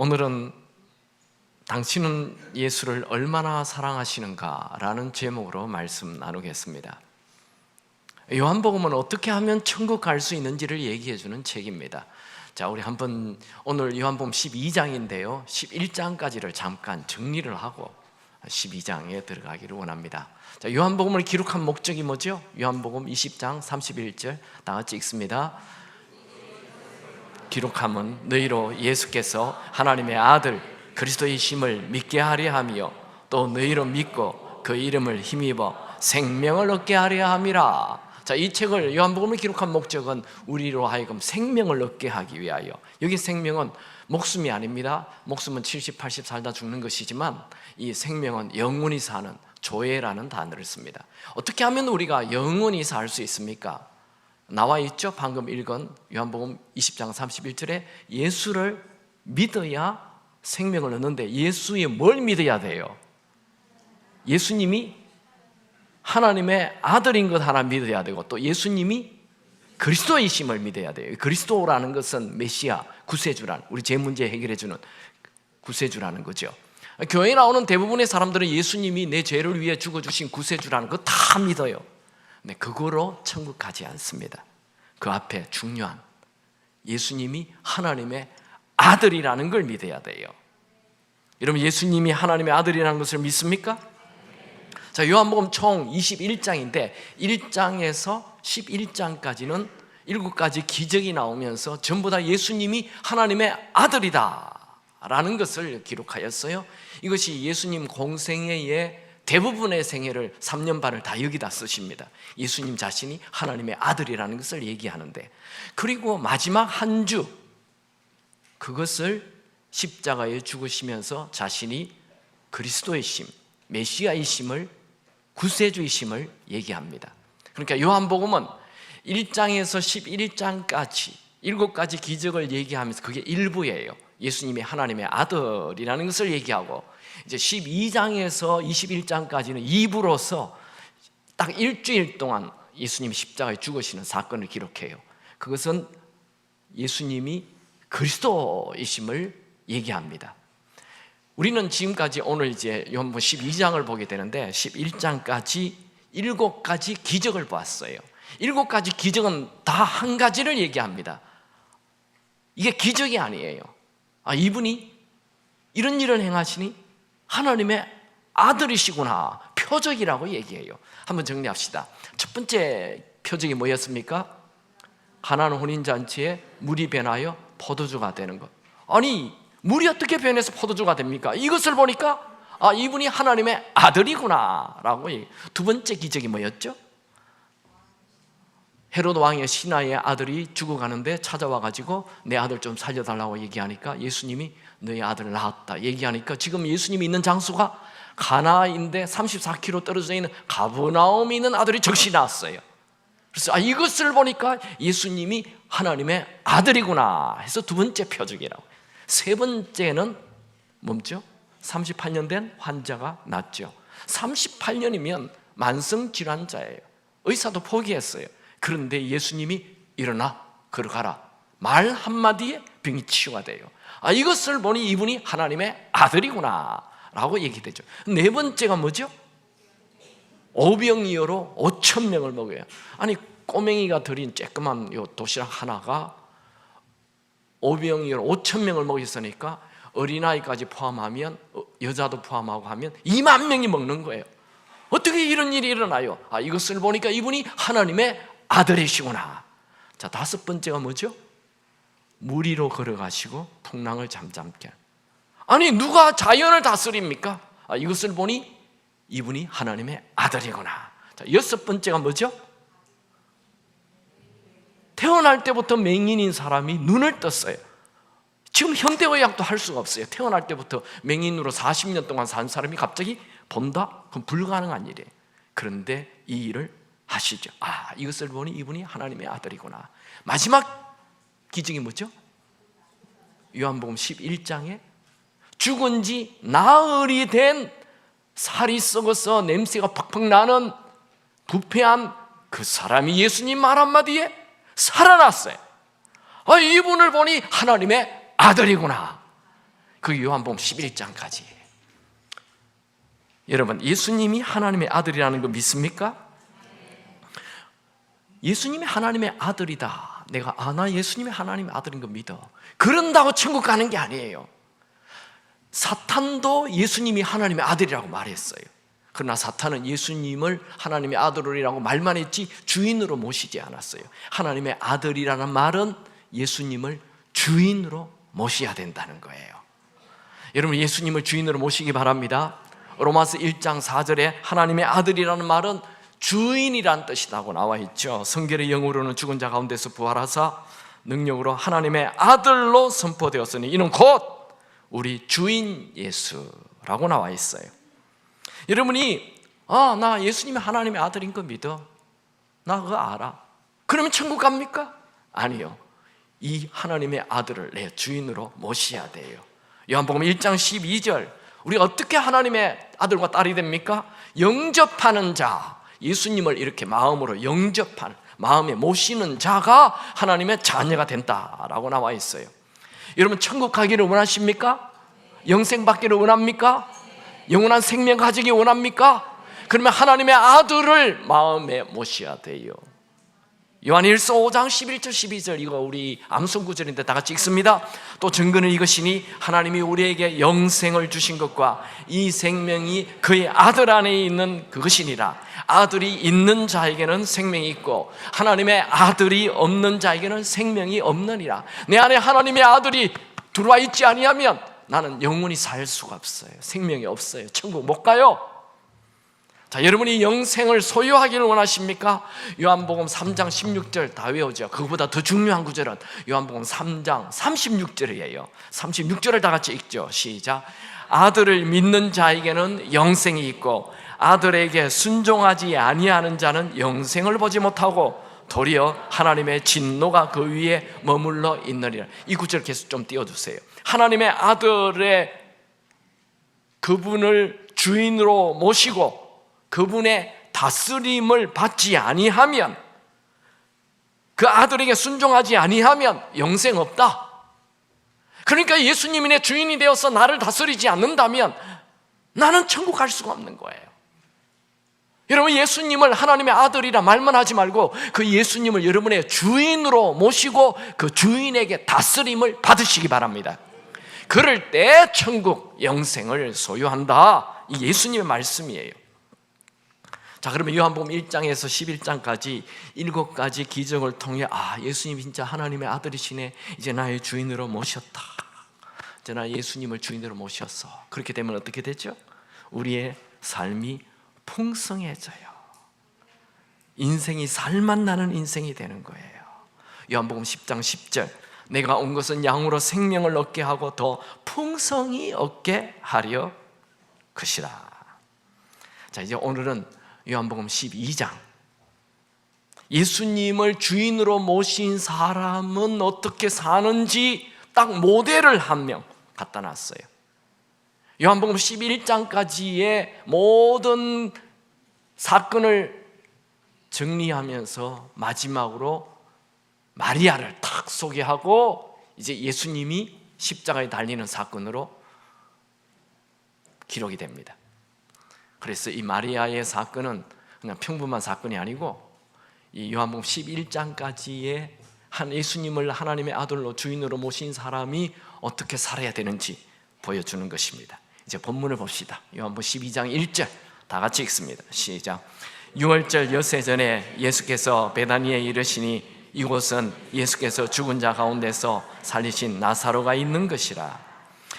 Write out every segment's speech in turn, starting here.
오늘은 당신은 예수를 얼마나 사랑하시는가 라는 제목으로 말씀 나누겠습니다. 요한복음은 어떻게 하면 천국 갈 수 있는지를 얘기해 주는 책입니다. 자, 우리 한번 오늘 요한복음 12장인데요 11장까지를 잠깐 정리를 하고 12장에 들어가기를 원합니다. 자, 요한복음을 기록한 목적이 뭐죠? 요한복음 20장 31절 다 같이 읽습니다. 기록함은 너희로 예수께서 하나님의 아들 그리스도이심을 믿게 하려 하며 또 너희로 믿고 그 이름을 힘입어 생명을 얻게 하려 함이라. 자, 이 책을 요한복음을 기록한 목적은 우리로 하여금 생명을 얻게 하기 위하여. 여기 생명은 목숨이 아닙니다. 목숨은 70, 80 살다 죽는 것이지만 이 생명은 영원히 사는 조회라는 단어를 씁니다. 어떻게 하면 우리가 영원히 살 수 있습니까? 나와 있죠? 방금 읽은 요한복음 20장 31절에 예수를 믿어야 생명을 얻는데 예수의 뭘 믿어야 돼요? 예수님이 하나님의 아들인 것 하나 믿어야 되고 또 예수님이 그리스도이심을 믿어야 돼요. 그리스도라는 것은 메시아, 구세주란, 우리 제 문제 해결해 주는 구세주라는 거죠. 교회에 나오는 대부분의 사람들은 예수님이 내 죄를 위해 죽어주신 구세주라는 거 다 믿어요. 네, 그거로 천국 가지 않습니다. 그 앞에 중요한 예수님이 하나님의 아들이라는 걸 믿어야 돼요. 여러분, 예수님이 하나님의 아들이라는 것을 믿습니까? 자, 요한복음 총 21장인데 1장에서 11장까지는 7가지 기적이 나오면서 전부 다 예수님이 하나님의 아들이다 라는 것을 기록하였어요. 이것이 예수님 공생애의 대부분의 생애를 3년 반을 다 여기다 쓰십니다. 예수님 자신이 하나님의 아들이라는 것을 얘기하는데, 그리고 마지막 한 주, 그것을 십자가에 죽으시면서 자신이 그리스도이심, 메시아이심을, 구세주이심을 얘기합니다. 그러니까 요한복음은 1장에서 11장까지 7가지 기적을 얘기하면서 그게 일부예요. 예수님이 하나님의 아들이라는 것을 얘기하고, 이제 12장에서 21장까지는 2부로서 딱 일주일 동안 예수님이 십자가에 죽으시는 사건을 기록해요. 그것은 예수님이 그리스도이심을 얘기합니다. 우리는 지금까지 오늘 이제 요한복음 12장을 보게 되는데 11장까지 7가지 기적을 보았어요. 7가지 기적은 다 한 가지를 얘기합니다. 이게 기적이 아니에요. 이분이 이런 일을 행하시니 하나님의 아들이시구나, 표적이라고 얘기해요. 한번 정리합시다. 첫 번째 표적이 뭐였습니까? 가나안 혼인잔치에 물이 변하여 포도주가 되는 것. 아니, 물이 어떻게 변해서 포도주가 됩니까? 이것을 보니까 이분이 하나님의 아들이구나 라고 얘기해요. 두 번째 기적이 뭐였죠? 헤롯 왕의 신하의 아들이 죽어가는데 찾아와가지고 내 아들 좀 살려달라고 얘기하니까 예수님이 너의 아들을 낳았다 얘기하니까 지금 예수님이 있는 장소가 가나인데 34km 떨어져 있는 가버나움에 있는 아들이 적시 낳았어요. 그래서 이것을 보니까 예수님이 하나님의 아들이구나 해서 두 번째 표적이라고. 세 번째는 뭐죠? 38년 된 환자가 낫죠. 38년이면 만성질환자예요. 의사도 포기했어요. 그런데 예수님이 일어나 걸어가라 말 한마디에 병이 치유가 돼요. 이것을 보니 이분이 하나님의 아들이구나 라고 얘기되죠. 네 번째가 뭐죠? 오병이어로 5,000명을 먹여요. 아니, 꼬맹이가 들인 쬐끄만 요 도시락 하나가 오병이어로 5,000명을 먹였으니까 어린아이까지 포함하면, 여자도 포함하고 하면 2만 명이 먹는 거예요. 어떻게 이런 일이 일어나요? 이것을 보니까 이분이 하나님의 아들이시구나. 자, 다섯 번째가 뭐죠? 물 위로 걸어가시고 풍랑을 잠잠케. 아니, 누가 자연을 다스립니까? 이것을 보니 이분이 하나님의 아들이구나. 자, 여섯 번째가 뭐죠? 태어날 때부터 맹인인 사람이 눈을 떴어요. 지금 현대의학도 할 수가 없어요. 태어날 때부터 맹인으로 40년 동안 산 사람이 갑자기 본다? 그건 불가능한 일이에요. 그런데 이 일을 하시죠. 이것을 보니 이분이 하나님의 아들이구나. 마지막 기적이 뭐죠? 요한복음 11장에 죽은 지 나흘이 된 살이 썩어서 냄새가 팍팍 나는 부패한 그 사람이 예수님 말 한마디에 살아났어요. 이분을 보니 하나님의 아들이구나. 그게 요한복음 11장까지예요. 여러분, 예수님이 하나님의 아들이라는 거 믿습니까? 예수님이 하나님의 아들이다. 내가 나 예수님이 하나님의 아들인 거 믿어. 그런다고 천국 가는 게 아니에요. 사탄도 예수님이 하나님의 아들이라고 말했어요. 그러나 사탄은 예수님을 하나님의 아들이라고 말만 했지 주인으로 모시지 않았어요. 하나님의 아들이라는 말은 예수님을 주인으로 모셔야 된다는 거예요. 여러분, 예수님을 주인으로 모시기 바랍니다. 로마서 1장 4절에 하나님의 아들이라는 말은 주인이란 뜻이라고 나와 있죠. 성경의 영어로는 죽은 자 가운데서 부활하사 능력으로 하나님의 아들로 선포되었으니 이는 곧 우리 주인 예수라고 나와 있어요. 여러분이 나 예수님이 하나님의 아들인 거 믿어, 나 그거 알아, 그러면 천국 갑니까? 아니요. 이 하나님의 아들을 내 주인으로 모셔야 돼요. 요한복음 1장 12절, 우리가 어떻게 하나님의 아들과 딸이 됩니까? 영접하는 자, 예수님을 이렇게 마음으로 영접하는, 마음에 모시는 자가 하나님의 자녀가 된다라고 나와 있어요. 여러분, 천국 가기를 원하십니까? 영생 받기를 원합니까? 영원한 생명 가지기 원합니까? 그러면 하나님의 아들을 마음에 모셔야 돼요. 요한일서 5장 11절 12절, 이거 우리 암송 구절인데 다 같이 읽습니다. 또 증거는 이것이니 하나님이 우리에게 영생을 주신 것과 이 생명이 그의 아들 안에 있는 그것이니라. 아들이 있는 자에게는 생명이 있고 하나님의 아들이 없는 자에게는 생명이 없느니라. 내 안에 하나님의 아들이 들어와 있지 아니하면 나는 영원히 살 수가 없어요. 생명이 없어요. 천국 못 가요. 자, 여러분이 영생을 소유하기를 원하십니까? 요한복음 3장 16절 다 외우죠. 그거보다 더 중요한 구절은 요한복음 3장 36절이에요. 36절을 다 같이 읽죠. 시작. 아들을 믿는 자에게는 영생이 있고 아들에게 순종하지 아니하는 자는 영생을 보지 못하고 도리어 하나님의 진노가 그 위에 머물러 있느니라. 이 구절 계속 좀 띄워주세요. 하나님의 아들의 그분을 주인으로 모시고 그분의 다스림을 받지 아니하면, 그 아들에게 순종하지 아니하면 영생 없다. 그러니까 예수님이 내 주인이 되어서 나를 다스리지 않는다면 나는 천국 갈 수가 없는 거예요. 여러분, 예수님을 하나님의 아들이라 말만 하지 말고 그 예수님을 여러분의 주인으로 모시고 그 주인에게 다스림을 받으시기 바랍니다. 그럴 때 천국 영생을 소유한다. 이 예수님의 말씀이에요. 자, 그러면 요한복음 1장에서 11장까지 7가지 기적을 통해 예수님이 진짜 하나님의 아들이시네, 이제 나의 주인으로 모셨다, 이제 나 예수님을 주인으로 모셨어. 그렇게 되면 어떻게 되죠? 우리의 삶이 풍성해져요. 인생이 살맛 나는 인생이 되는 거예요. 요한복음 10장 10절, 내가 온 것은 양으로 생명을 얻게 하고 더 풍성히 얻게 하려 것이라. 자, 이제 오늘은 요한복음 12장, 예수님을 주인으로 모신 사람은 어떻게 사는지 딱 모델을 한 명 갖다 놨어요. 요한복음 11장까지의 모든 사건을 정리하면서 마지막으로 마리아를 딱 소개하고 이제 예수님이 십자가에 달리는 사건으로 기록이 됩니다. 그래서 이 마리아의 사건은 그냥 평범한 사건이 아니고 이 요한복음 11장까지의 한 예수님을 하나님의 아들로 주인으로 모신 사람이 어떻게 살아야 되는지 보여주는 것입니다. 이제 본문을 봅시다. 요한복음 12장 1절 다 같이 읽습니다. 시작. 6월절 엿새 전에 예수께서 베다니에 이르시니 이곳은 예수께서 죽은 자 가운데서 살리신 나사로가 있는 것이라.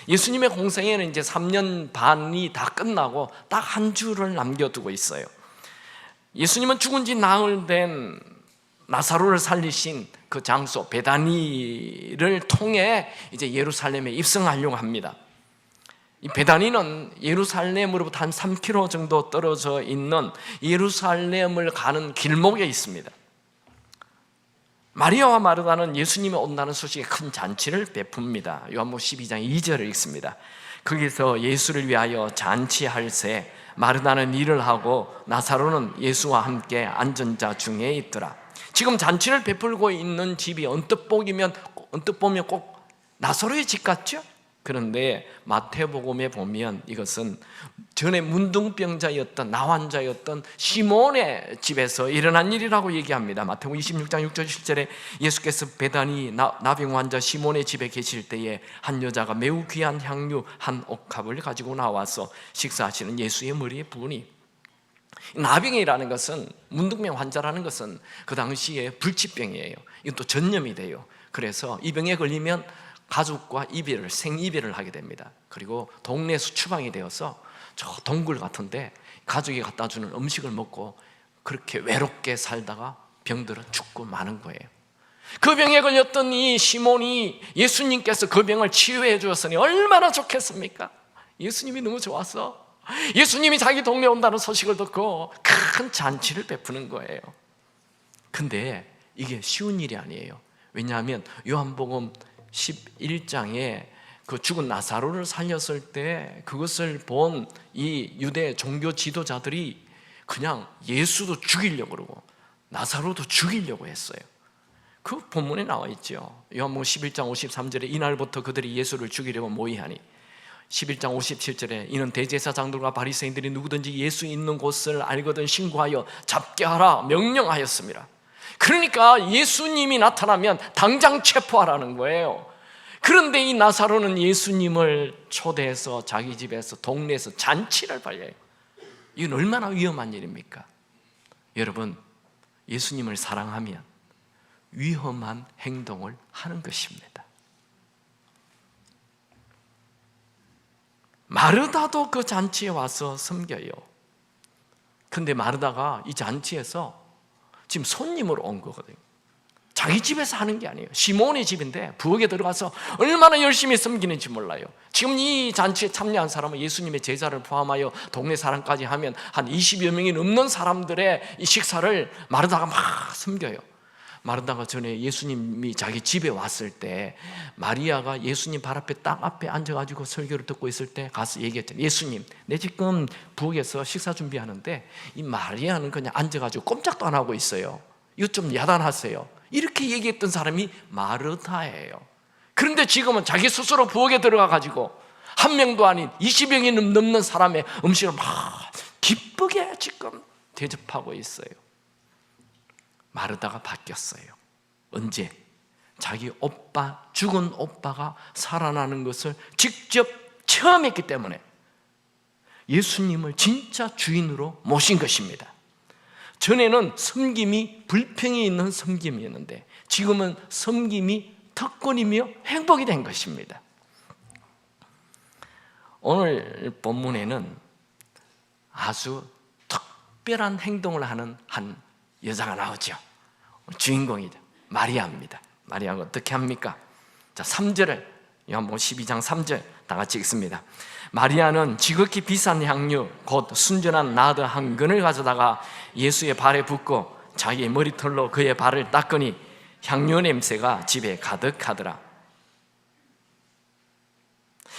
예수님의 공생애는 이제 3년 반이 다 끝나고 딱 한 주를 남겨두고 있어요. 예수님은 죽은 지 나흘 된 나사로를 살리신 그 장소 베다니를 통해 이제 예루살렘에 입성하려고 합니다. 이 베다니는 예루살렘으로부터 한 3km 정도 떨어져 있는 예루살렘을 가는 길목에 있습니다. 마리아와 마르다는 예수님이 온다는 소식에 큰 잔치를 베풉니다. 요한복음 12장 2절을 읽습니다. 거기서 예수를 위하여 잔치할새 마르다는 일을 하고 나사로는 예수와 함께 앉은 자 중에 있더라. 지금 잔치를 베풀고 있는 집이 언뜻 보면 꼭 나사로의 집 같죠? 그런데 마태복음에 보면 이것은 전에 문둥병자였던 나환자였던 시몬의 집에서 일어난 일이라고 얘기합니다. 마태복음 26장 6절 7절에 예수께서 베다니 나병 환자 시몬의 집에 계실 때에 한 여자가 매우 귀한 향유 한 옥합을 가지고 나와서 식사하시는 예수의 머리에 부으니, 나병이라는 것은, 문둥병 환자라는 것은 그 당시에 불치병이에요. 이것도 전염이 돼요. 그래서 이 병에 걸리면 가족과 이별을, 생이별을 하게 됩니다. 그리고 동네에서 추방이 되어서 저 동굴 같은데 가족이 갖다 주는 음식을 먹고 그렇게 외롭게 살다가 병들어 죽고 마는 거예요. 그 병에 걸렸던 이 시몬이 예수님께서 그 병을 치유해 주었으니 얼마나 좋겠습니까? 예수님이 너무 좋아서 예수님이 자기 동네에 온다는 소식을 듣고 큰 잔치를 베푸는 거예요. 근데 이게 쉬운 일이 아니에요. 왜냐하면 요한복음 11장에 그 죽은 나사로를 살렸을 때 그것을 본 이 유대 종교 지도자들이 그냥 예수도 죽이려고 그러고 나사로도 죽이려고 했어요. 그 본문에 나와 있죠. 요한복음 11장 53절에 이날부터 그들이 예수를 죽이려고 모의하니, 11장 57절에 이는 대제사장들과 바리새인들이 누구든지 예수 있는 곳을 알거든 신고하여 잡게 하라 명령하였습니다. 그러니까 예수님이 나타나면 당장 체포하라는 거예요. 그런데 이 나사로는 예수님을 초대해서 자기 집에서 동네에서 잔치를 벌여요. 이건 얼마나 위험한 일입니까? 여러분, 예수님을 사랑하면 위험한 행동을 하는 것입니다. 마르다도 그 잔치에 와서 섬겨요. 근데 마르다가 이 잔치에서 지금 손님으로 온 거거든요. 자기 집에서 하는 게 아니에요. 시몬의 집인데 부엌에 들어가서 얼마나 열심히 섬기는지 몰라요. 지금 이 잔치에 참여한 사람은 예수님의 제자를 포함하여 동네 사람까지 하면 한 20여 명이 넘는 사람들의 이 식사를 마르다가 막 섬겨요. 마르다가 전에 예수님이 자기 집에 왔을 때 마리아가 예수님 발 앞에 딱 앞에 앉아가지고 설교를 듣고 있을 때 가서 얘기했잖아요. 예수님, 내 지금 부엌에서 식사 준비하는데 이 마리아는 그냥 앉아가지고 꼼짝도 안 하고 있어요. 이거 좀 야단하세요. 이렇게 얘기했던 사람이 마르다예요. 그런데 지금은 자기 스스로 부엌에 들어가가지고 한 명도 아닌 20명이 넘는 사람의 음식을 막 기쁘게 지금 대접하고 있어요. 마르다가 바뀌었어요. 언제? 자기 오빠, 죽은 오빠가 살아나는 것을 직접 체험했기 때문에 예수님을 진짜 주인으로 모신 것입니다. 전에는 섬김이 불평이 있는 섬김이었는데 지금은 섬김이 특권이며 행복이 된 것입니다. 오늘 본문에는 아주 특별한 행동을 하는 한 여자가 나오죠. 주인공이죠. 마리아입니다. 마리아가 어떻게 합니까? 자, 3절을 요한복음 12장 3절 다 같이 읽습니다. 마리아는 지극히 비싼 향유 곧 순전한 나드 한 근을 가져다가 예수의 발에 붓고 자기의 머리털로 그의 발을 닦으니 향유 냄새가 집에 가득하더라.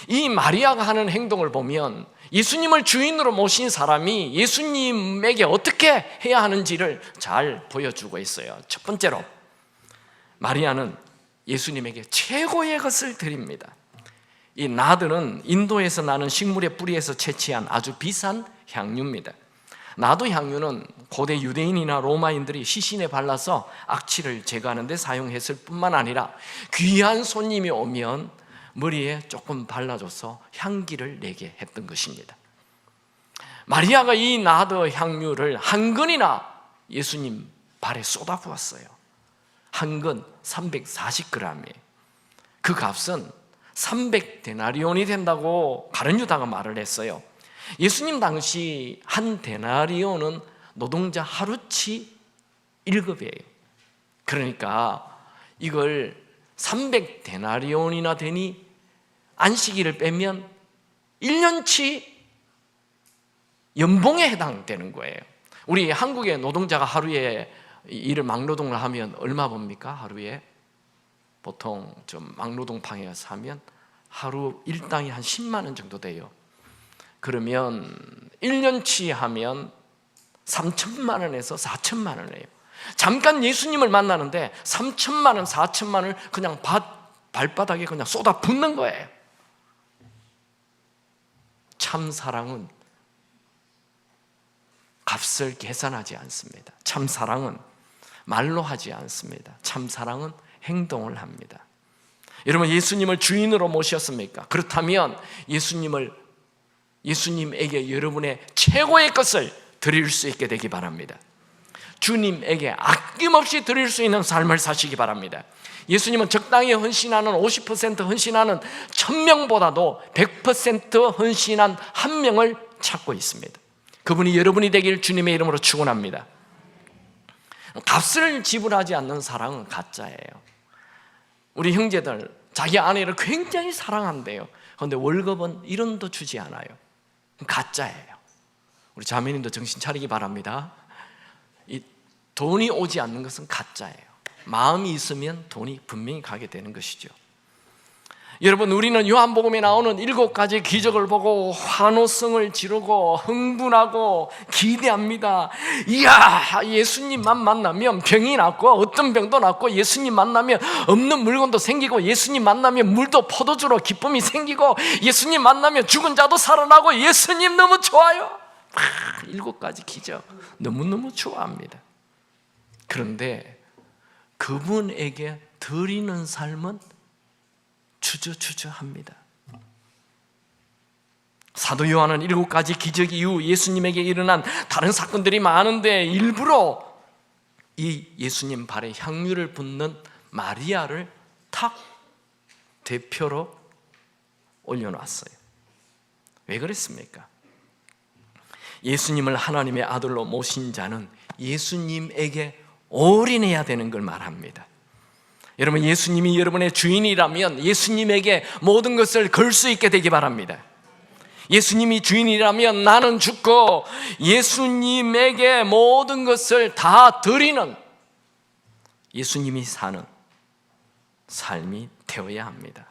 이 마리아가 하는 행동을 보면 예수님을 주인으로 모신 사람이 예수님에게 어떻게 해야 하는지를 잘 보여주고 있어요. 첫 번째로 마리아는 예수님에게 최고의 것을 드립니다. 이 나드는 인도에서 나는 식물의 뿌리에서 채취한 아주 비싼 향유입니다. 나드 향유는 고대 유대인이나 로마인들이 시신에 발라서 악취를 제거하는 데 사용했을 뿐만 아니라 귀한 손님이 오면 머리에 조금 발라줘서 향기를 내게 했던 것입니다. 마리아가 이 나드 향유를 한 근이나 예수님 발에 쏟아부었어요. 한 근 340g이에요. 그 값은 300데나리온이 된다고 가룟 유다가 말을 했어요. 예수님 당시 한 데나리온은 노동자 하루치 1급이에요. 그러니까 이걸 300데나리온이나 되니 안식일을 빼면 1년치 연봉에 해당되는 거예요. 우리 한국의 노동자가 하루에 일을 막노동을 하면 얼마 봅니까? 하루에 보통 좀 막노동방에서 하면 하루 일당이 한 10만 원 정도 돼요. 그러면 1년치 하면 3천만 원에서 4천만 원이에요. 잠깐 예수님을 만나는데 3천만 원, 4천만 원을 그냥 발바닥에 그냥 쏟아 붓는 거예요. 참 사랑은 값을 계산하지 않습니다. 참 사랑은 말로 하지 않습니다. 참 사랑은 행동을 합니다. 여러분, 예수님을 주인으로 모셨습니까? 그렇다면 예수님에게 여러분의 최고의 것을 드릴 수 있게 되기 바랍니다. 주님에게 아낌없이 드릴 수 있는 삶을 사시기 바랍니다. 예수님은 적당히 헌신하는 50% 헌신하는 1000명보다도 100% 헌신한 한 명을 찾고 있습니다. 그분이 여러분이 되길 주님의 이름으로 축원합니다. 값을 지불하지 않는 사랑은 가짜예요. 우리 형제들 자기 아내를 굉장히 사랑한대요. 그런데 월급은 1원도 주지 않아요. 가짜예요. 우리 자매님도 정신 차리기 바랍니다. 이 돈이 오지 않는 것은 가짜예요. 마음이 있으면 돈이 분명히 가게 되는 것이죠. 여러분, 우리는 요한복음에 나오는 7가지 기적을 보고 환호성을 지르고 흥분하고 기대합니다. 이야, 예수님만 만나면 병이 낫고 어떤 병도 낫고, 예수님 만나면 없는 물건도 생기고, 예수님 만나면 물도 포도주로 기쁨이 생기고, 예수님 만나면 죽은 자도 살아나고, 예수님 너무 좋아요. 7가지 기적 너무너무 좋아합니다. 그런데 그분에게 드리는 삶은 주저주저합니다. 사도 요한은 7가지 기적 이후 예수님에게 일어난 다른 사건들이 많은데 일부러 이 예수님 발에 향유를 붓는 마리아를 탁 대표로 올려놨어요. 왜 그랬습니까? 예수님을 하나님의 아들로 모신 자는 예수님에게 올인해야 되는 걸 말합니다. 여러분, 예수님이 여러분의 주인이라면 예수님에게 모든 것을 걸 수 있게 되기 바랍니다. 예수님이 주인이라면 나는 죽고 예수님에게 모든 것을 다 드리는 예수님이 사는 삶이 되어야 합니다.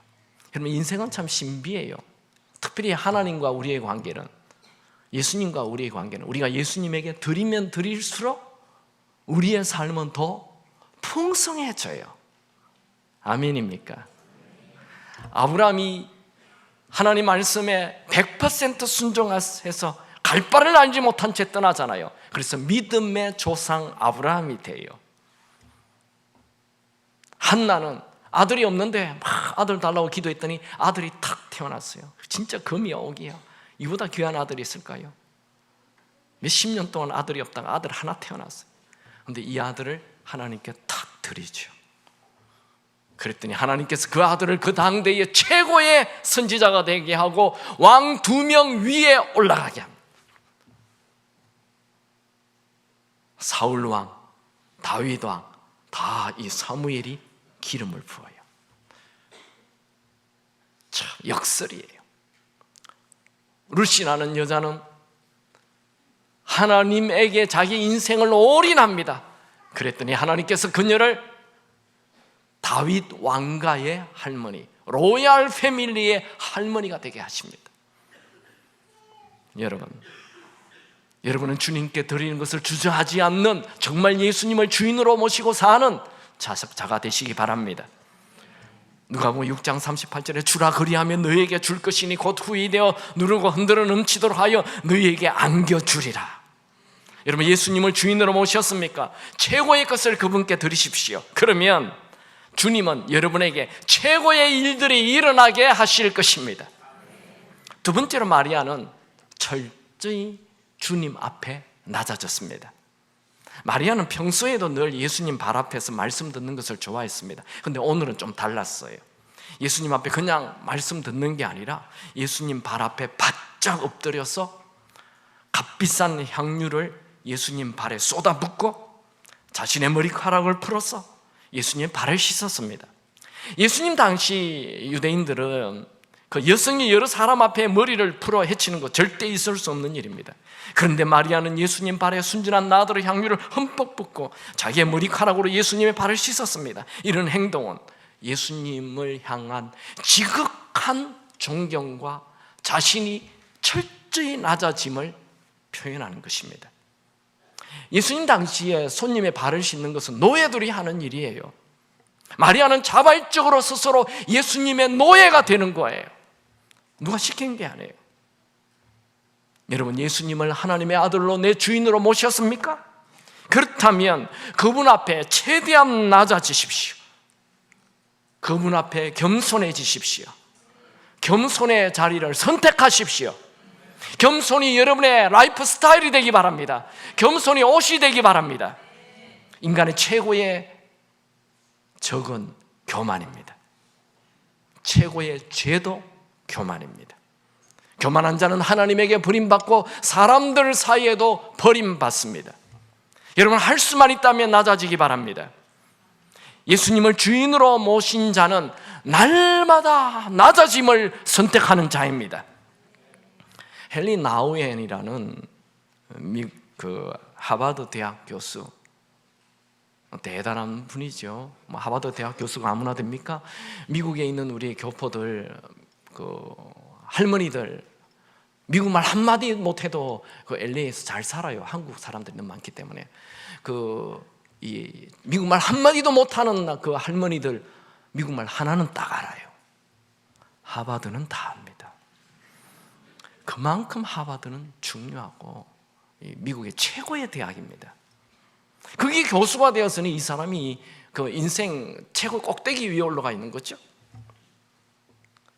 여러분, 인생은 참 신비해요. 특별히 하나님과 우리의 관계는, 예수님과 우리의 관계는, 우리가 예수님에게 드리면 드릴수록 우리의 삶은 더 풍성해져요. 아멘입니까? 아브라함이 하나님 말씀에 100% 순종해서 갈 바를 알지 못한 채 떠나잖아요. 그래서 믿음의 조상 아브라함이 돼요. 한나는 아들이 없는데 막 아들 달라고 기도했더니 아들이 탁 태어났어요. 진짜 금이야 오기야. 이보다 귀한 아들이 있을까요? 몇십 년 동안 아들이 없다가 아들 하나 태어났어요. 그런데 이 아들을 하나님께 탁 드리죠. 그랬더니 하나님께서 그 아들을 그 당대의 최고의 선지자가 되게 하고 왕 2명 위에 올라가게 합니다. 사울 왕, 다윗 왕, 다 이 사무엘이 기름을 부어요. 참 역설이에요. 룻이라는 여자는 하나님에게 자기 인생을 올인합니다. 그랬더니 하나님께서 그녀를 다윗 왕가의 할머니, 로얄 패밀리의 할머니가 되게 하십니다. 여러분은 주님께 드리는 것을 주저하지 않는, 정말 예수님을 주인으로 모시고 사는 자가 되시기 바랍니다. 누가복음 6장 38절에 주라 그리하면 너희에게 줄 것이니 곧 후이 되어 누르고 흔들어 넘치도록 하여 너희에게 안겨주리라. 여러분, 예수님을 주인으로 모셨습니까? 최고의 것을 그분께 드리십시오. 그러면 주님은 여러분에게 최고의 일들이 일어나게 하실 것입니다. 두 번째로 마리아는 철저히 주님 앞에 낮아졌습니다. 마리아는 평소에도 늘 예수님 발 앞에서 말씀 듣는 것을 좋아했습니다. 그런데 오늘은 좀 달랐어요. 예수님 앞에 그냥 말씀 듣는 게 아니라 예수님 발 앞에 바짝 엎드려서 값비싼 향유를 예수님 발에 쏟아붓고 자신의 머리카락을 풀어서 예수님의 발을 씻었습니다. 예수님 당시 유대인들은 그 여성이 여러 사람 앞에 머리를 풀어 헤치는 것 절대 있을 수 없는 일입니다. 그런데 마리아는 예수님 발에 순진한 나더러 향유를 흠뻑 붓고 자기의 머리카락으로 예수님의 발을 씻었습니다. 이런 행동은 예수님을 향한 지극한 존경과 자신이 철저히 낮아짐을 표현하는 것입니다. 예수님 당시에 손님의 발을 씻는 것은 노예들이 하는 일이에요. 마리아는 자발적으로 스스로 예수님의 노예가 되는 거예요. 누가 시킨 게 아니에요. 여러분, 예수님을 하나님의 아들로 내 주인으로 모셨습니까? 그렇다면 그분 앞에 최대한 낮아지십시오. 그분 앞에 겸손해지십시오. 겸손의 자리를 선택하십시오. 겸손이 여러분의 라이프 스타일이 되기 바랍니다. 겸손이 옷이 되기 바랍니다. 인간의 최고의 적은 교만입니다. 최고의 죄도 교만입니다. 교만한 자는 하나님에게 버림받고 사람들 사이에도 버림받습니다. 여러분, 할 수만 있다면 낮아지기 바랍니다. 예수님을 주인으로 모신 자는 날마다 낮아짐을 선택하는 자입니다. 헨리 나우엔이라는 하버드 대학 교수, 대단한 분이죠. 하버드 대학 교수가 아무나 됩니까? 미국에 있는 우리 교포들, 할머니들, 미국말 한마디 못해도 LA에서 잘 살아요. 한국 사람들이 너무 많기 때문에. 미국말 한마디도 못하는 그 할머니들, 미국말 하나는 딱 알아요. 하버드는 다 압니다. 그만큼 하버드는 중요하고 미국의 최고의 대학입니다. 그게 교수가 되었으니 이 사람이 그 인생 최고 꼭대기 위에 올라가 있는 거죠.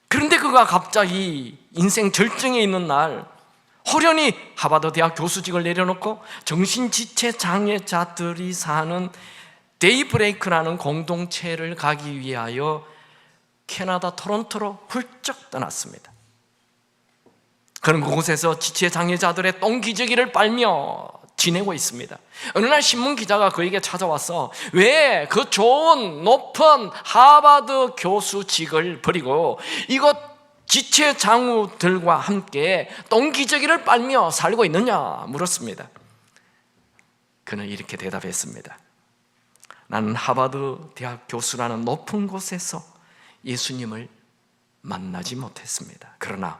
그런데 그가 갑자기 인생 절정에 있는 날 호련히 하버드 대학 교수직을 내려놓고 정신지체 장애자들이 사는 데이브레이크라는 공동체를 가기 위하여 캐나다 토론토로 훌쩍 떠났습니다. 그는 그곳에서 지체 장애자들의 똥기저귀를 빨며 지내고 있습니다. 어느 날 신문 기자가 그에게 찾아와서 왜 그 좋은 높은 하버드 교수직을 버리고 이곳 지체 장우들과 함께 똥기저귀를 빨며 살고 있느냐 물었습니다. 그는 이렇게 대답했습니다. 나는 하버드 대학 교수라는 높은 곳에서 예수님을 만나지 못했습니다. 그러나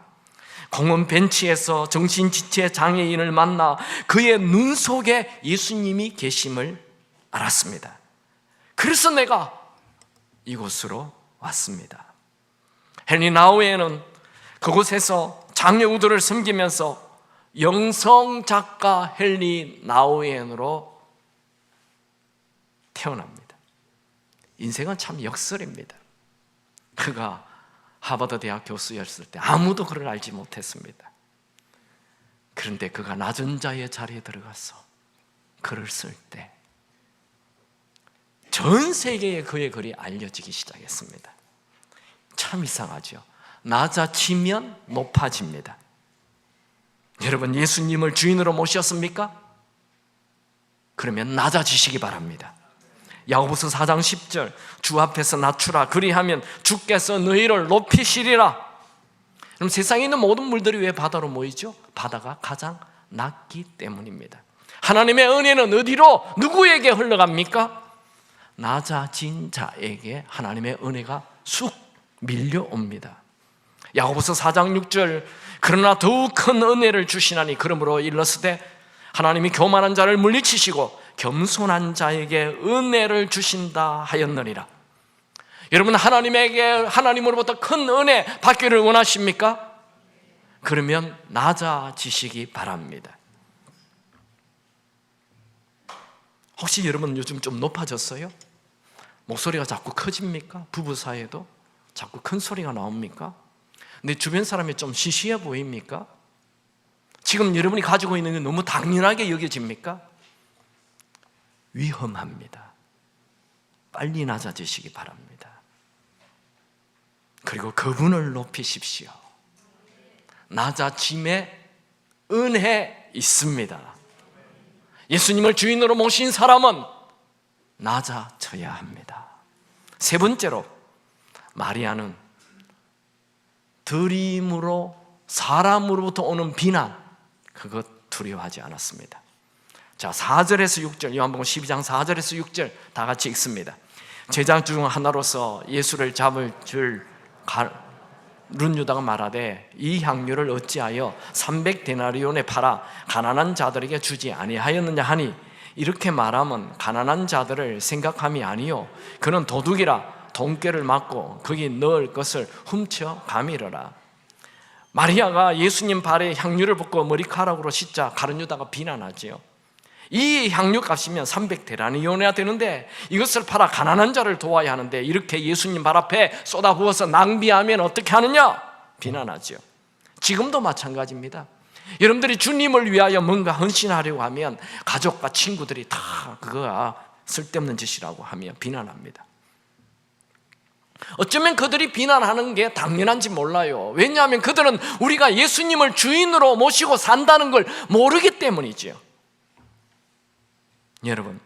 공원 벤치에서 정신지체 장애인을 만나 그의 눈 속에 예수님이 계심을 알았습니다. 그래서 내가 이곳으로 왔습니다. 헨리 나우엔은 그곳에서 장애우들을 섬기면서 영성작가 헨리 나우엔으로 태어납니다. 인생은 참 역설입니다. 그가 하버드 대학 교수였을 때 아무도 그를 알지 못했습니다. 그런데 그가 낮은 자의 자리에 들어가서 글을 쓸 때 전 세계에 그의 글이 알려지기 시작했습니다. 참 이상하죠. 낮아지면 높아집니다. 여러분, 예수님을 주인으로 모셨습니까? 그러면 낮아지시기 바랍니다. 야고보서 4장 10절, 주 앞에서 낮추라. 그리하면 주께서 너희를 높이시리라. 그럼 세상에 있는 모든 물들이 왜 바다로 모이죠? 바다가 가장 낮기 때문입니다. 하나님의 은혜는 어디로, 누구에게 흘러갑니까? 낮아진 자에게 하나님의 은혜가 쑥 밀려옵니다. 야고보서 4장 6절, 그러나 더욱 큰 은혜를 주시나니 그러므로 일렀으되 하나님이 교만한 자를 물리치시고 겸손한 자에게 은혜를 주신다 하였느니라. 여러분, 하나님으로부터 큰 은혜 받기를 원하십니까? 그러면 낮아지시기 바랍니다. 혹시 여러분 요즘 좀 높아졌어요? 목소리가 자꾸 커집니까? 부부 사이에도 자꾸 큰 소리가 나옵니까? 내 주변 사람이 좀 시시해 보입니까? 지금 여러분이 가지고 있는 게 너무 당연하게 여겨집니까? 위험합니다. 빨리 낮아지시기 바랍니다. 그리고 그분을 높이십시오. 낮아짐에 은혜 있습니다. 예수님을 주인으로 모신 사람은 낮아져야 합니다. 세 번째로, 마리아는 들림으로 사람으로부터 오는 비난, 그것 두려워하지 않았습니다. 자, 4절에서 6절, 요한복음 12장 4절에서 6절 다 같이 읽습니다. 제자 중 하나로서 예수를 잡을 줄 룬유다가 말하되 이 향유를 어찌하여 300데나리온에 팔아 가난한 자들에게 주지 아니하였느냐 하니, 이렇게 말하면 가난한 자들을 생각함이 아니요 그는 도둑이라 돈꾀를 맞고 거기 넣을 것을 훔쳐 가미르라. 마리아가 예수님 발에 향유를 붓고 머리카락으로 씻자 가룟 유다가 비난하지요. 이 향유 값이면 300데나리온이나 되는데 이것을 팔아 가난한 자를 도와야 하는데 이렇게 예수님 발 앞에 쏟아부어서 낭비하면 어떻게 하느냐? 비난하죠. 지금도 마찬가지입니다. 여러분들이 주님을 위하여 뭔가 헌신하려고 하면 가족과 친구들이 다 그거야 쓸데없는 짓이라고 하며 비난합니다. 어쩌면 그들이 비난하는 게 당연한지 몰라요. 왜냐하면 그들은 우리가 예수님을 주인으로 모시고 산다는 걸 모르기 때문이지요. 여러분,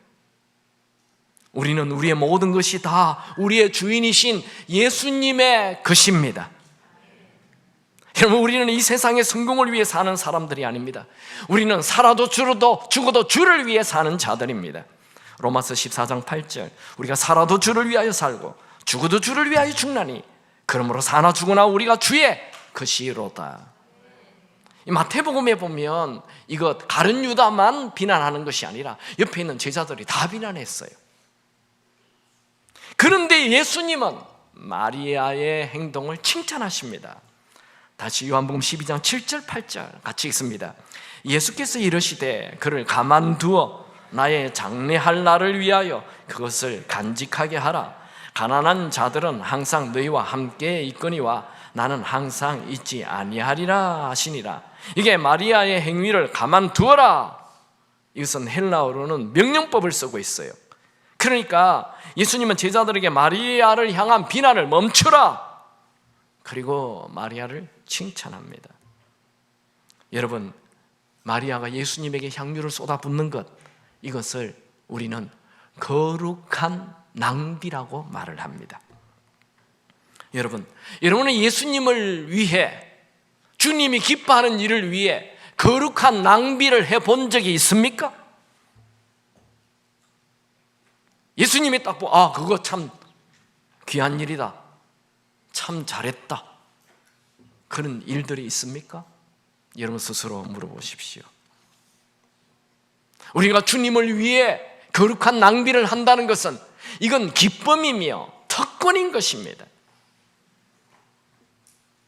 우리는 우리의 모든 것이 다 우리의 주인이신 예수님의 것입니다. 여러분, 우리는 이 세상의 성공을 위해 사는 사람들이 아닙니다. 우리는 살아도 죽어도 주를 위해 사는 자들입니다. 로마서 14장 8절, 우리가 살아도 주를 위하여 살고 죽어도 주를 위하여 죽나니 그러므로 사나 죽으나 우리가 주의 것이로다. 이 마태복음에 보면 이거 가룟 유다만 비난하는 것이 아니라 옆에 있는 제자들이 다 비난했어요. 그런데 예수님은 마리아의 행동을 칭찬하십니다. 다시 요한복음 12장 7절 8절 같이 읽습니다. 예수께서 이르시되 그를 가만두어 나의 장례할 날을 위하여 그것을 간직하게 하라. 가난한 자들은 항상 너희와 함께 있거니와 나는 항상 있지 아니하리라 하시니라. 이게 마리아의 행위를 가만두어라, 이것은 헬라어로는 명령법을 쓰고 있어요. 그러니까 예수님은 제자들에게 마리아를 향한 비난을 멈추라, 그리고 마리아를 칭찬합니다. 여러분, 마리아가 예수님에게 향유를 쏟아붓는 것, 이것을 우리는 거룩한 낭비라고 말을 합니다. 여러분은 예수님을 위해, 주님이 기뻐하는 일을 위해 거룩한 낭비를 해본 적이 있습니까? 예수님이 딱 보고 그거 참 귀한 일이다, 참 잘했다, 그런 일들이 있습니까? 여러분 스스로 물어보십시오. 우리가 주님을 위해 거룩한 낭비를 한다는 것은 이건 기쁨이며 특권인 것입니다.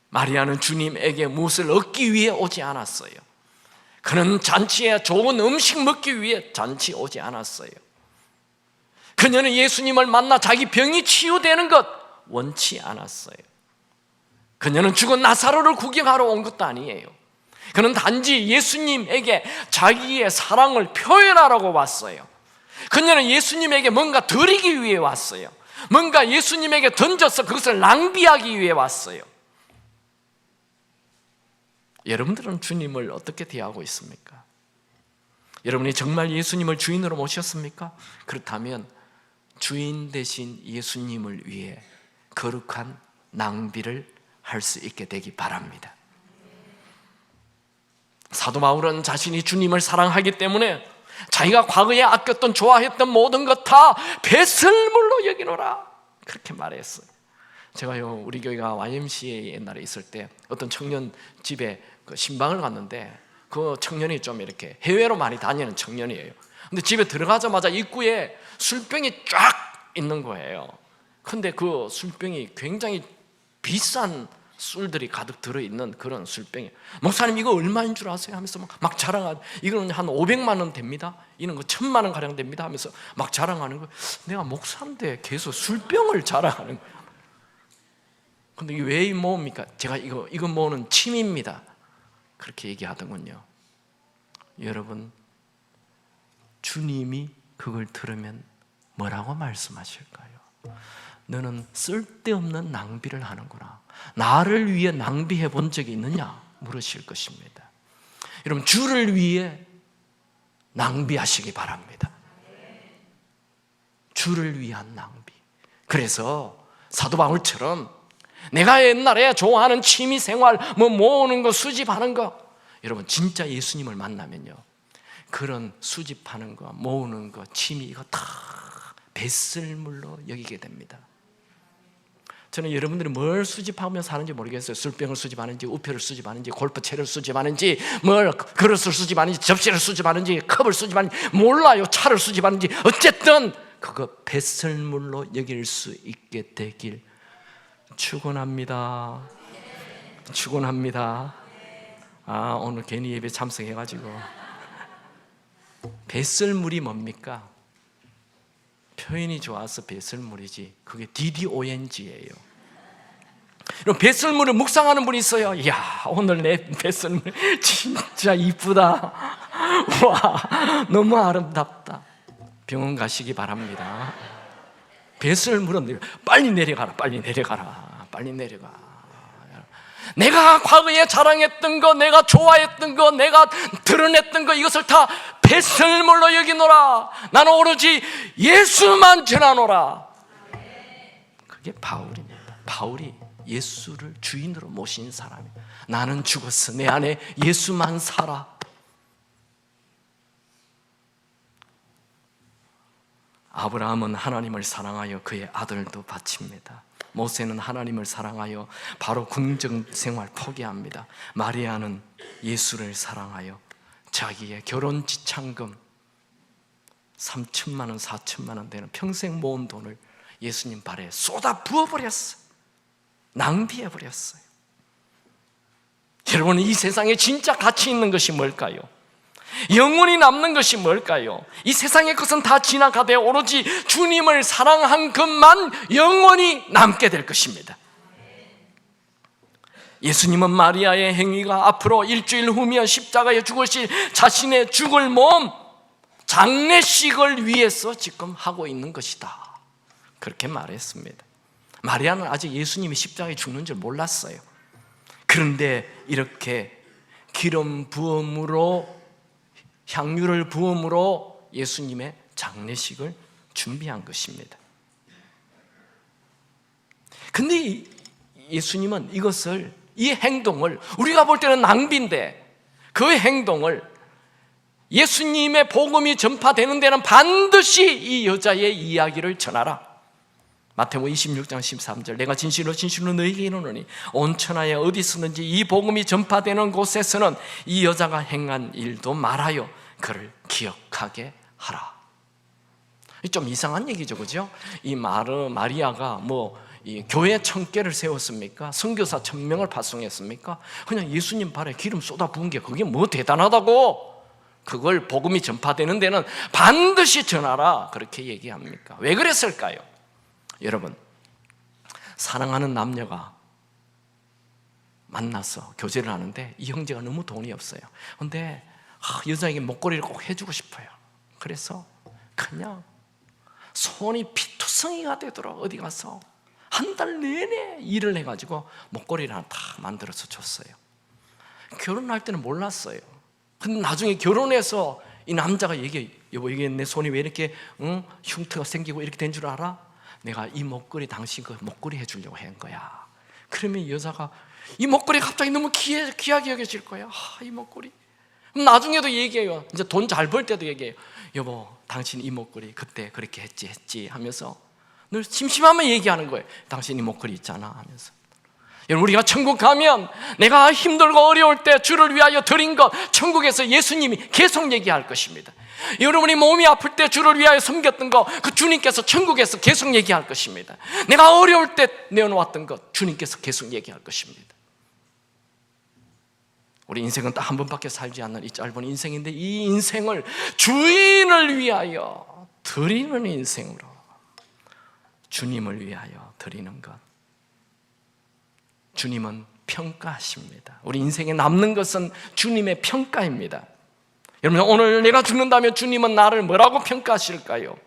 마리아는 주님에게 무엇을 얻기 위해 오지 않았어요. 그는 잔치에 좋은 음식 먹기 위해 잔치 오지 않았어요. 그녀는 예수님을 만나 자기 병이 치유되는 것 원치 않았어요. 그녀는 죽은 나사로를 구경하러 온 것도 아니에요. 그는 단지 예수님에게 자기의 사랑을 표현하라고 왔어요. 그녀는 예수님에게 뭔가 드리기 위해 왔어요. 뭔가 예수님에게 던져서 그것을 낭비하기 위해 왔어요. 여러분들은 주님을 어떻게 대하고 있습니까? 여러분이 정말 예수님을 주인으로 모셨습니까? 그렇다면 주인 대신 예수님을 위해 거룩한 낭비를 할 수 있게 되기 바랍니다. 사도 바울은 자신이 주님을 사랑하기 때문에 자기가 과거에 아꼈던 좋아했던 모든 것 다 배설물로 여기노라, 그렇게 말했어요. 제가요, 우리 교회가 YMCA 옛날에 있을 때 어떤 청년 집에 신방을 갔는데 그 청년이 좀 이렇게 해외로 많이 다니는 청년이에요. 근데 집에 들어가자마자 입구에 술병이 쫙 있는 거예요. 근데 그 술병이 굉장히 비싼 술들이 가득 들어있는 그런 술병이에요. 목사님 이거 얼마인 줄 아세요? 하면서 막 자랑하고, 이거는 한 500만 원 됩니다, 이런 거 1000만 원 가량 됩니다 하면서 막 자랑하는 거예요. 내가 목사인데 계속 술병을 자랑하는 거예요. 근데 이게 왜 모읍니까? 제가 이거 모으는 취미입니다, 그렇게 얘기하더군요. 여러분, 주님이 그걸 들으면 뭐라고 말씀하실까요? 너는 쓸데없는 낭비를 하는구나, 나를 위해 낭비해 본 적이 있느냐 물으실 것입니다. 여러분, 주를 위해 낭비하시기 바랍니다. 주를 위한 낭비. 그래서 사도 바울처럼 내가 옛날에 좋아하는 취미생활 모으는 거, 수집하는 거, 여러분 진짜 예수님을 만나면요, 그런 수집하는 거, 모으는 거, 취미, 이거 다 배설물로 여기게 됩니다. 저는 여러분들이 뭘 수집하며 사는지 모르겠어요. 술병을 수집하는지, 우표를 수집하는지, 골프채를 수집하는지, 뭘 그릇을 수집하는지, 접시를 수집하는지, 컵을 수집하는지 몰라요. 차를 수집하는지, 어쨌든 그거 배설물로 여길 수 있게 되길 축원합니다. 축원합니다. 오늘 괜히 예배 참석해가지고. 배설물이 뭡니까? 표현이 좋아서 배설물이지 그게 DDONG예요. 그럼 배설물을 묵상하는 분이 있어요. 이야, 오늘 내 배설물 진짜 이쁘다. 와, 너무 아름답다. 병원 가시기 바랍니다. 배설물은 빨리 내려가라, 빨리 내려가라, 빨리 내려가. 내가 과거에 자랑했던 거, 내가 좋아했던 거, 내가 드러냈던 거, 이것을 다 배설물로 여기노라. 나는 오로지 예수만 전하노라. 그게 바울입니다. 바울이 예수를 주인으로 모신 사람이에요. 나는 죽었어. 내 안에 예수만 살아. 아브라함은 하나님을 사랑하여 그의 아들도 바칩니다. 모세는 하나님을 사랑하여 바로 궁정 생활 포기합니다. 마리아는 예수를 사랑하여 자기의 결혼 지참금 3천만 원, 4천만 원 되는 평생 모은 돈을 예수님 발에 쏟아 부어버렸어요. 낭비해버렸어요. 여러분, 이 세상에 진짜 가치 있는 것이 뭘까요? 영원히 남는 것이 뭘까요? 이 세상의 것은 다 지나가되 오로지 주님을 사랑한 것만 영원히 남게 될 것입니다. 예수님은 마리아의 행위가 앞으로 일주일 후면 십자가에 죽으실 자신의 죽을 몸 장례식을 위해서 지금 하고 있는 것이다, 그렇게 말했습니다. 마리아는 아직 예수님이 십자가에 죽는 줄 몰랐어요. 그런데 이렇게 기름 부음으로, 향유를 부음으로 예수님의 장례식을 준비한 것입니다. 근데 예수님은 이 행동을, 우리가 볼 때는 낭비인데 그 행동을, 예수님의 복음이 전파되는 데는 반드시 이 여자의 이야기를 전하라. 마태복음 26장 13절, 내가 진실로 진실로 너희에게 이르노니 온 천하에 어디서든지 이 복음이 전파되는 곳에서는 이 여자가 행한 일도 말하여 그를 기억하게 하라. 좀 이상한 얘기죠, 그죠? 이 마리아가 이 교회 1000개를 세웠습니까? 선교사 1000명을 파송했습니까? 그냥 예수님 발에 기름 쏟아 부은 게 그게 뭐 대단하다고? 그걸 복음이 전파되는 데는 반드시 전하라, 그렇게 얘기합니까? 왜 그랬을까요? 여러분, 사랑하는 남녀가 만나서 교제를 하는데 이 형제가 너무 돈이 없어요. 근데 여자에게 목걸이를 꼭 해주고 싶어요. 그래서 그냥 손이 피투성이가 되도록 어디 가서 한 달 내내 일을 해가지고 목걸이를 하나 다 만들어서 줬어요. 결혼할 때는 몰랐어요. 근데 나중에 결혼해서 이 남자가 얘기해, 여보, 이게 내 손이 왜 이렇게 흉터가 생기고 이렇게 된 줄 알아? 내가 이 목걸이 당신 그 목걸이 해주려고 한 거야. 그러면 이 여자가 이 목걸이 갑자기 너무 귀하게 여겨질 거야. 이 목걸이. 그럼 나중에도 얘기해요. 이제 돈 잘 벌 때도 얘기해요. 여보, 당신 이 목걸이 그때 그렇게 했지 하면서 늘 심심하면 얘기하는 거예요. 당신 이 목걸이 있잖아 하면서. 여러분, 우리가 천국 가면 내가 힘들고 어려울 때 주를 위하여 드린 것, 천국에서 예수님이 계속 얘기할 것입니다. 여러분이 몸이 아플 때 주를 위하여 섬겼던 것, 그 주님께서 천국에서 계속 얘기할 것입니다. 내가 어려울 때 내어놓았던 것, 주님께서 계속 얘기할 것입니다. 우리 인생은 딱 한 번밖에 살지 않는 이 짧은 인생인데, 이 인생을 주인을 위하여 드리는 인생으로, 주님을 위하여 드리는 것, 주님은 평가하십니다. 우리 인생에 남는 것은 주님의 평가입니다. 여러분, 오늘 내가 죽는다면 주님은 나를 뭐라고 평가하실까요?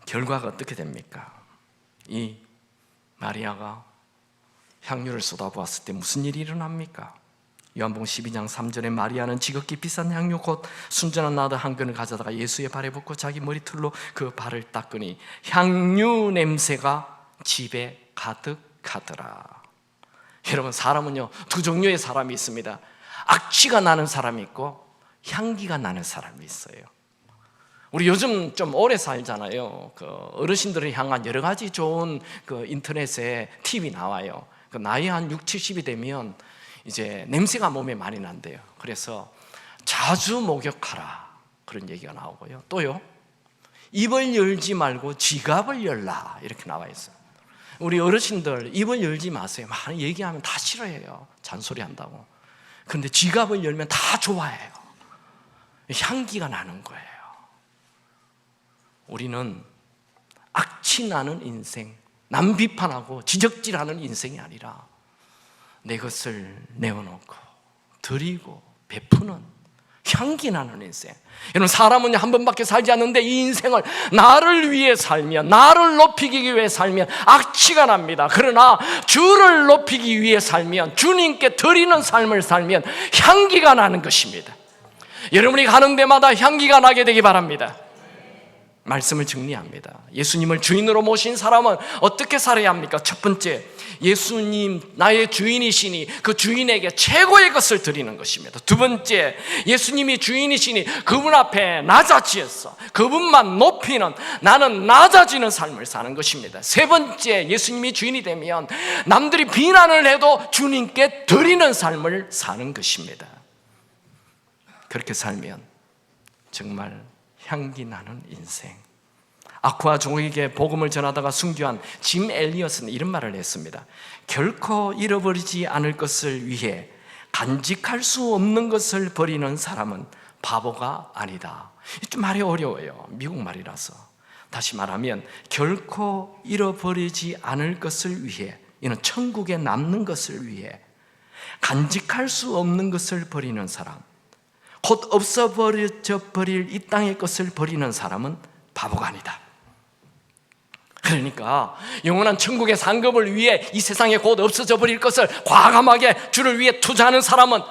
결과가 어떻게 됩니까? 이 마리아가 향유를 쏟아부었을 때 무슨 일이 일어납니까? 요한복음 12장 3절에 마리아는 지극히 비싼 향유 곧 순전한 나드 한 근을 가져다가 예수의 발에 붓고 자기 머리털로 그 발을 닦으니 향유 냄새가 집에 가득하더라. 여러분, 사람은요, 두 종류의 사람이 있습니다. 악취가 나는 사람이 있고 향기가 나는 사람이 있어요. 우리 요즘 좀 오래 살잖아요. 그 어르신들을 향한 여러 가지 좋은 그 인터넷에 팁이 나와요. 그 나이 한 60, 70이 되면 이제 냄새가 몸에 많이 난대요. 그래서 자주 목욕하라, 그런 얘기가 나오고요. 또요, 입을 열지 말고 지갑을 열라, 이렇게 나와 있어요. 우리 어르신들 입을 열지 마세요. 많이 얘기하면 다 싫어해요. 잔소리 한다고. 그런데 지갑을 열면 다 좋아해요. 향기가 나는 거예요. 우리는 악취 나는 인생, 남 비판하고 지적질하는 인생이 아니라 내 것을 내어놓고 드리고 베푸는 향기 나는 인생. 여러분, 사람은 한 번밖에 살지 않는데 이 인생을 나를 위해 살면, 나를 높이기 위해 살면 악취가 납니다. 그러나 주를 높이기 위해 살면, 주님께 드리는 삶을 살면 향기가 나는 것입니다. 여러분이 가는 데마다 향기가 나게 되기 바랍니다. 말씀을 정리합니다. 예수님을 주인으로 모신 사람은 어떻게 살아야 합니까? 첫 번째, 예수님 나의 주인이시니 그 주인에게 최고의 것을 드리는 것입니다. 두 번째, 예수님이 주인이시니 그분 앞에 낮아지어서 그분만 높이는, 나는 낮아지는 삶을 사는 것입니다. 세 번째, 예수님이 주인이 되면 남들이 비난을 해도 주님께 드리는 삶을 사는 것입니다. 그렇게 살면 정말 향기 나는 인생. 아쿠아 종에게 복음을 전하다가 순교한 짐 엘리엇은 이런 말을 했습니다. 결코 잃어버리지 않을 것을 위해 간직할 수 없는 것을 버리는 사람은 바보가 아니다. 좀 말이 어려워요. 미국 말이라서. 다시 말하면 결코 잃어버리지 않을 것을 위해, 이는 천국에 남는 것을 위해 간직할 수 없는 것을 버리는 사람, 곧 없어버려 버릴 이 땅의 것을 버리는 사람은 바보가 아니다. 그러니까 영원한 천국의 상급을 위해 이 세상에 곧 없어져 버릴 것을 과감하게 주를 위해 투자하는 사람은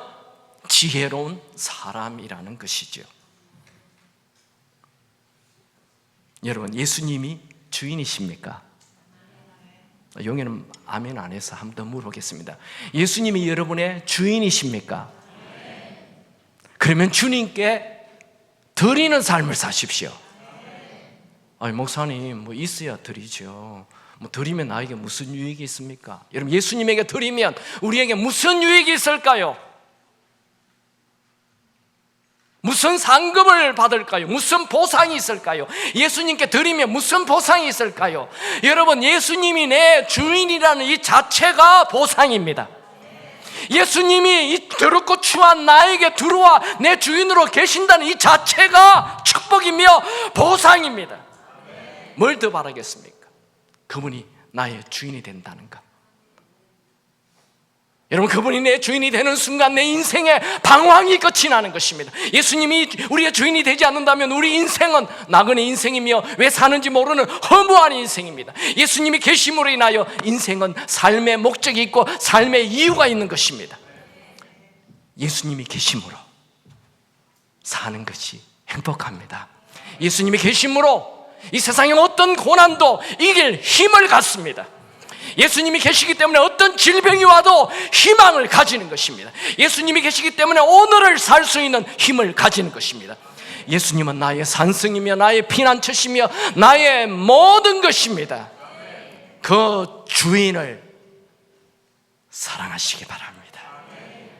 지혜로운 사람이라는 것이죠. 여러분, 예수님이 주인이십니까? 용해는 아멘 안 해서 한 번 더 물어보겠습니다. 예수님이 여러분의 주인이십니까? 그러면 주님께 드리는 삶을 사십시오. 아니, 목사님, 뭐 있어야 드리죠. 뭐 드리면 나에게 무슨 유익이 있습니까? 여러분, 예수님에게 드리면 우리에게 무슨 유익이 있을까요? 무슨 상급을 받을까요? 무슨 보상이 있을까요? 예수님께 드리면 무슨 보상이 있을까요? 여러분, 예수님이 내 주인이라는 이 자체가 보상입니다. 예수님이 이 더럽고 추한 나에게 들어와 내 주인으로 계신다는 이 자체가 축복이며 보상입니다. 뭘 더 바라겠습니까? 그분이 나의 주인이 된다는 것. 여러분, 그분이 내 주인이 되는 순간 내 인생의 방황이 끝이 나는 것입니다. 예수님이 우리의 주인이 되지 않는다면 우리 인생은 나그네 인생이며 왜 사는지 모르는 허무한 인생입니다. 예수님이 계심으로 인하여 인생은 삶의 목적이 있고 삶의 이유가 있는 것입니다. 예수님이 계심으로 사는 것이 행복합니다. 예수님이 계심으로 이 세상의 어떤 고난도 이길 힘을 갖습니다. 예수님이 계시기 때문에 어떤 질병이 와도 희망을 가지는 것입니다. 예수님이 계시기 때문에 오늘을 살 수 있는 힘을 가지는 것입니다. 예수님은 나의 산성이며 나의 피난처시며 나의 모든 것입니다. 그 주인을 사랑하시기 바랍니다.